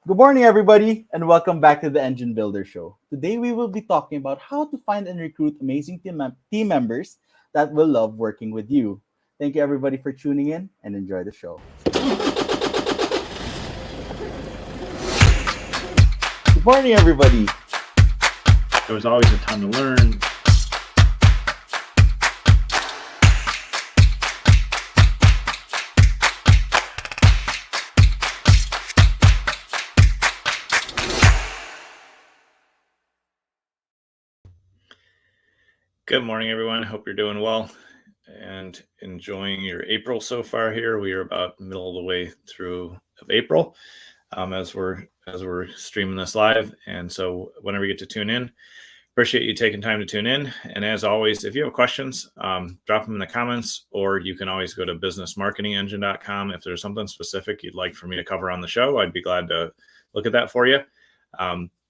Good morning, everybody, and welcome back to the Engine Builder Show. Today, we will be talking about how to find and recruit amazing team members that will love working with you. Thank you, everybody, for tuning in and enjoy the show. Good morning, everybody. There was always a ton to learn. Good morning, everyone. Hope you're doing well and enjoying your April so far here. We are about middle of the way through of April as we're streaming this live. And so whenever you get to tune in, appreciate you taking time to tune in. And as always, if you have questions, drop them in the comments, or you can always go to businessmarketingengine.com. If there's something specific you'd like for me to cover on the show, I'd be glad to look at that for you.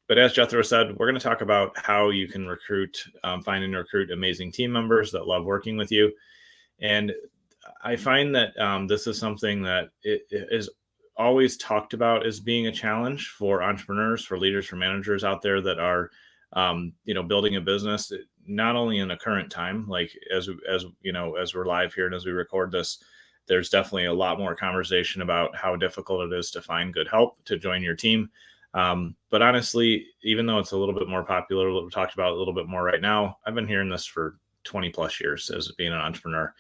But as Jethro said, we're going to talk about how you can find and recruit amazing team members that love working with you. And I find that this is something that it is always talked about as being a challenge for entrepreneurs, for leaders, for managers out there that are, building a business, not only in the current time, like as we're live here and as we record this, there's definitely a lot more conversation about how difficult it is to find good help to join your team. But honestly, even though it's a little bit more popular, we've talked about a little bit more right now, I've been hearing this for 20 plus years as being an entrepreneur.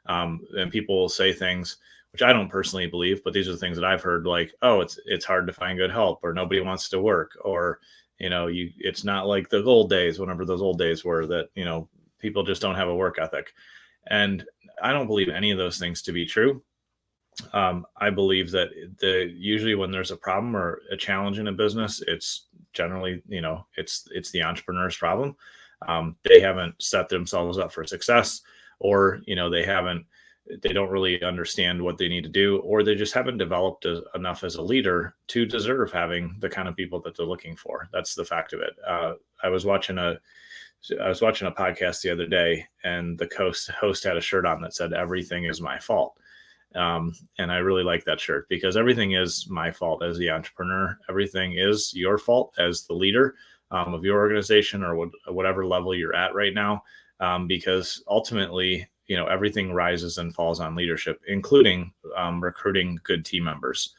And people will say things which I don't personally believe, but these are the things that I've heard, like, oh, it's hard to find good help, or nobody wants to work, or, it's not like the old days, whenever those old days were, that, people just don't have a work ethic. And I don't believe any of those things to be true. I believe that usually when there's a problem or a challenge in a business, it's generally, it's the entrepreneur's problem. They haven't set themselves up for success, or, they don't really understand what they need to do, or they just haven't developed enough as a leader to deserve having the kind of people that they're looking for. That's the fact of it. I was watching a podcast the other day, and the host had a shirt on that said, "Everything is my fault." And I really like that shirt, because everything is my fault as the entrepreneur. Everything is your fault as the leader of your organization, or whatever level you're at right now. Because ultimately, everything rises and falls on leadership, including recruiting good team members.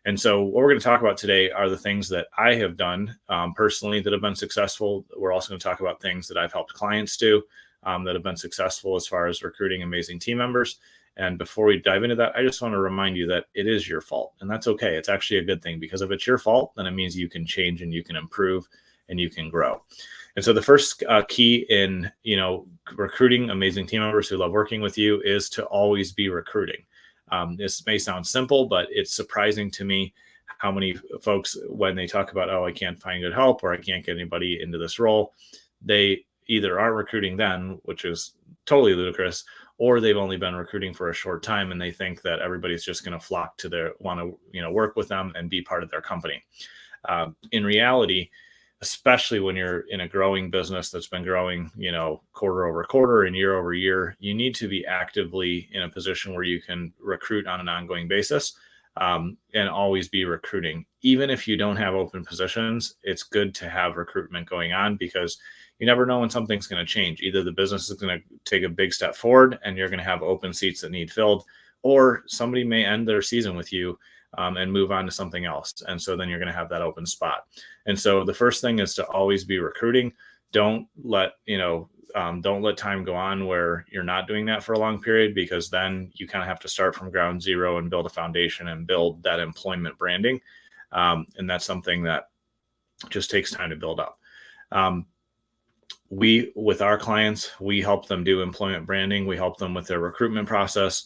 And so what we're going to talk about today are the things that I have done personally that have been successful. We're also going to talk about things that I've helped clients do that have been successful as far as recruiting amazing team members. And before we dive into that, I just want to remind you that it is your fault, and that's okay. It's actually a good thing, because if it's your fault, then it means you can change and you can improve and you can grow. And so the first key in, recruiting amazing team members who love working with you is to always be recruiting. This may sound simple, but it's surprising to me how many folks, when they talk about, oh, I can't find good help, or I can't get anybody into this role, they either aren't recruiting then, which is totally ludicrous, or they've only been recruiting for a short time and they think that everybody's just going to flock to want to work with them and be part of their company. In reality, especially when you're in a growing business that's been growing, quarter over quarter and year over year, you need to be actively in a position where you can recruit on an ongoing basis, and always be recruiting. Even if you don't have open positions, it's good to have recruitment going on, because you never know when something's going to change. Either the business is going to take a big step forward and you're going to have open seats that need filled, or somebody may end their season with you and move on to something else. And so then you're going to have that open spot. And so the first thing is to always be recruiting. Don't let time go on where you're not doing that for a long period, because then you kind of have to start from ground zero and build a foundation and build that employment branding. And that's something that just takes time to build up. With our clients, we help them do employment branding. We help them with their recruitment process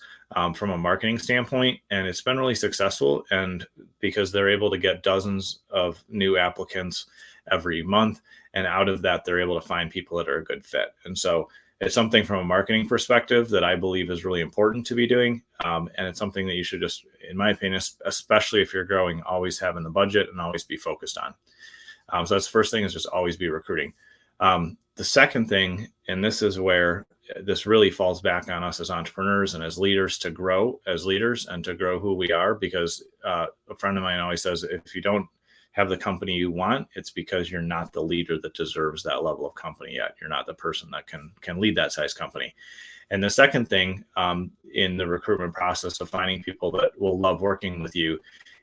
from a marketing standpoint, and it's been really successful. And because they're able to get dozens of new applicants every month, and out of that, they're able to find people that are a good fit. And so it's something from a marketing perspective that I believe is really important to be doing. And it's something that you should just, in my opinion, especially if you're growing, always have in the budget and always be focused on. So that's the first thing, is just always be recruiting. The second thing, and this is where this really falls back on us as entrepreneurs and as leaders, to grow as leaders and to grow who we are, because a friend of mine always says, if you don't have the company you want, it's because you're not the leader that deserves that level of company yet. You're not the person that can lead that size company. And the second thing in the recruitment process of finding people that will love working with you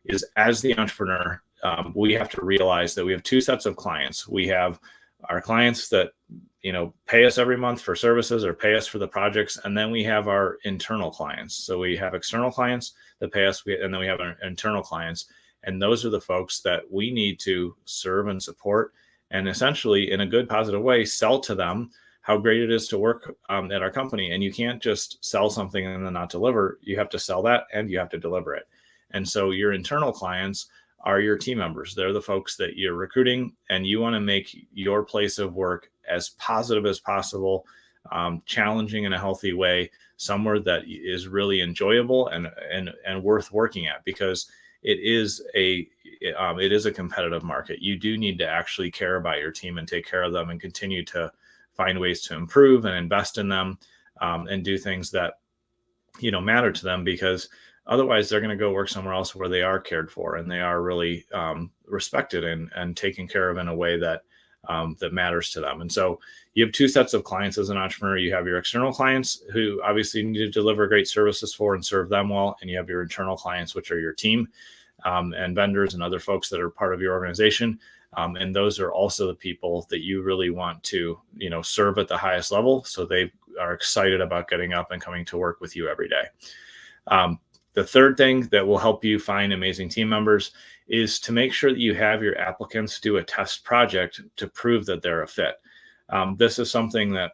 is, as the entrepreneur, we have to realize that we have two sets of clients. We have our clients that pay us every month for services or pay us for the projects, and then we have our internal clients. So we have external clients that pay us, and then we have our internal clients, and those are the folks that we need to serve and support, and essentially, in a good, positive way, sell to them how great it is to work at our company. And you can't just sell something and then not deliver. You have to sell that and you have to deliver it. And so your internal clients are your team members. They're the folks that you're recruiting, and you want to make your place of work as positive as possible, challenging in a healthy way, somewhere that is really enjoyable and worth working at, because it is a competitive market. You do need to actually care about your team and take care of them and continue to find ways to improve and invest in them, and do things that matter to them, because otherwise they're going to go work somewhere else where they are cared for and they are really respected and taken care of in a way that matters to them. And so you have two sets of clients as an entrepreneur. You have your external clients, who obviously need to deliver great services for and serve them well, and you have your internal clients, which are your team and vendors and other folks that are part of your organization. And those are also the people that you really want to serve at the highest level, so they are excited about getting up and coming to work with you every day. The third thing that will help you find amazing team members is to make sure that you have your applicants do a test project to prove that they're a fit. This is something that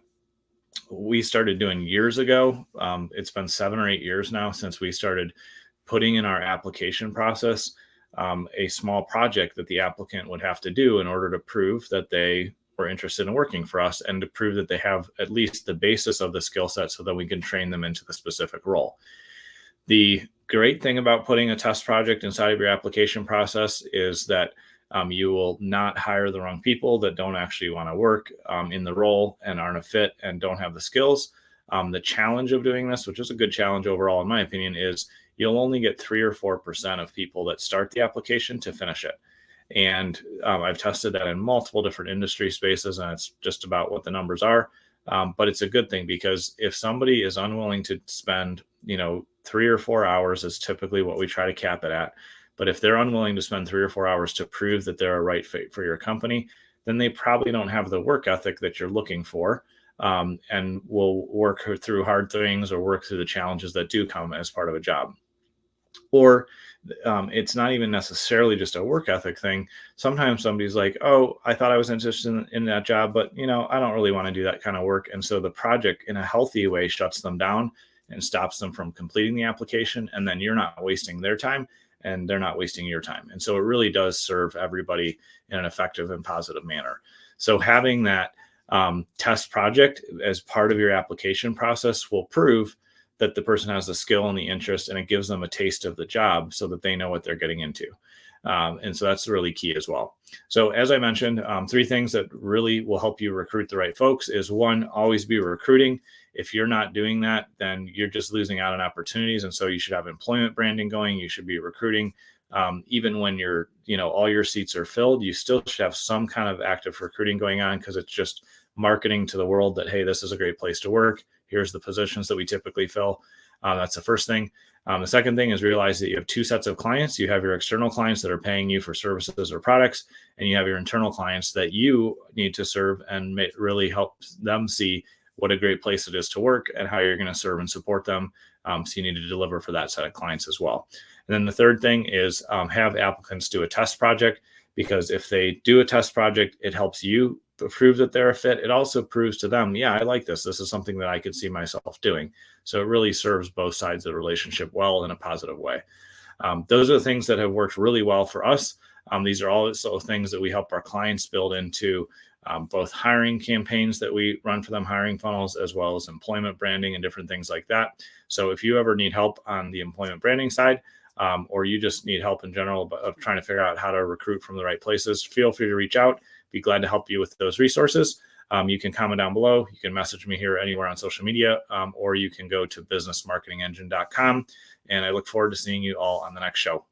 we started doing years ago. It's been 7 or 8 years now since we started putting in our application process a small project that the applicant would have to do in order to prove that they were interested in working for us, and to prove that they have at least the basis of the skill set so that we can train them into the specific role. The great thing about putting a test project inside of your application process is that you will not hire the wrong people that don't actually want to work in the role and aren't a fit and don't have the skills. The challenge of doing this, which is a good challenge overall, in my opinion, is you'll only get 3 or 4% of people that start the application to finish it. And I've tested that in multiple different industry spaces, and it's just about what the numbers are. But it's a good thing, because if somebody is unwilling to spend, 3 or 4 hours is typically what we try to cap it at. But if they're unwilling to spend 3 or 4 hours to prove that they're a right fit for your company, then they probably don't have the work ethic that you're looking for, and will work through hard things or work through the challenges that do come as part of a job. Or it's not even necessarily just a work ethic thing. Sometimes somebody's like, oh, I thought I was interested in that job, but I don't really want to do that kind of work. And so the project, in a healthy way, shuts them down and stops them from completing the application. And then you're not wasting their time and they're not wasting your time. And so it really does serve everybody in an effective and positive manner. So having that test project as part of your application process will prove that the person has the skill and the interest, and it gives them a taste of the job so that they know what they're getting into. And so that's really key as well. So as I mentioned, 3 things that really will help you recruit the right folks is, 1, always be recruiting. If you're not doing that, then you're just losing out on opportunities. And so you should have employment branding going. You should be recruiting. Even when you're, all your seats are filled, you still should have some kind of active recruiting going on, because it's just marketing to the world that, hey, this is a great place to work. Here's the positions that we typically fill. That's the first thing. The second thing is realize that you have 2 sets of clients. You have your external clients that are paying you for services or products, and you have your internal clients that you need to serve and really help them see what a great place it is to work and how you're going to serve and support them. So you need to deliver for that set of clients as well. And then the third thing is have applicants do a test project, because if they do a test project, it helps you prove that they're a fit. It also proves to them, yeah, I like this. This is something that I could see myself doing. So it really serves both sides of the relationship well in a positive way. Those are the things that have worked really well for us. These are also things that we help our clients build into both hiring campaigns that we run for them, hiring funnels, as well as employment branding and different things like that. So if you ever need help on the employment branding side, or you just need help in general of trying to figure out how to recruit from the right places, feel free to reach out. Be glad to help you with those resources. You can comment down below. You can message me here anywhere on social media, or you can go to businessmarketingengine.com. And I look forward to seeing you all on the next show.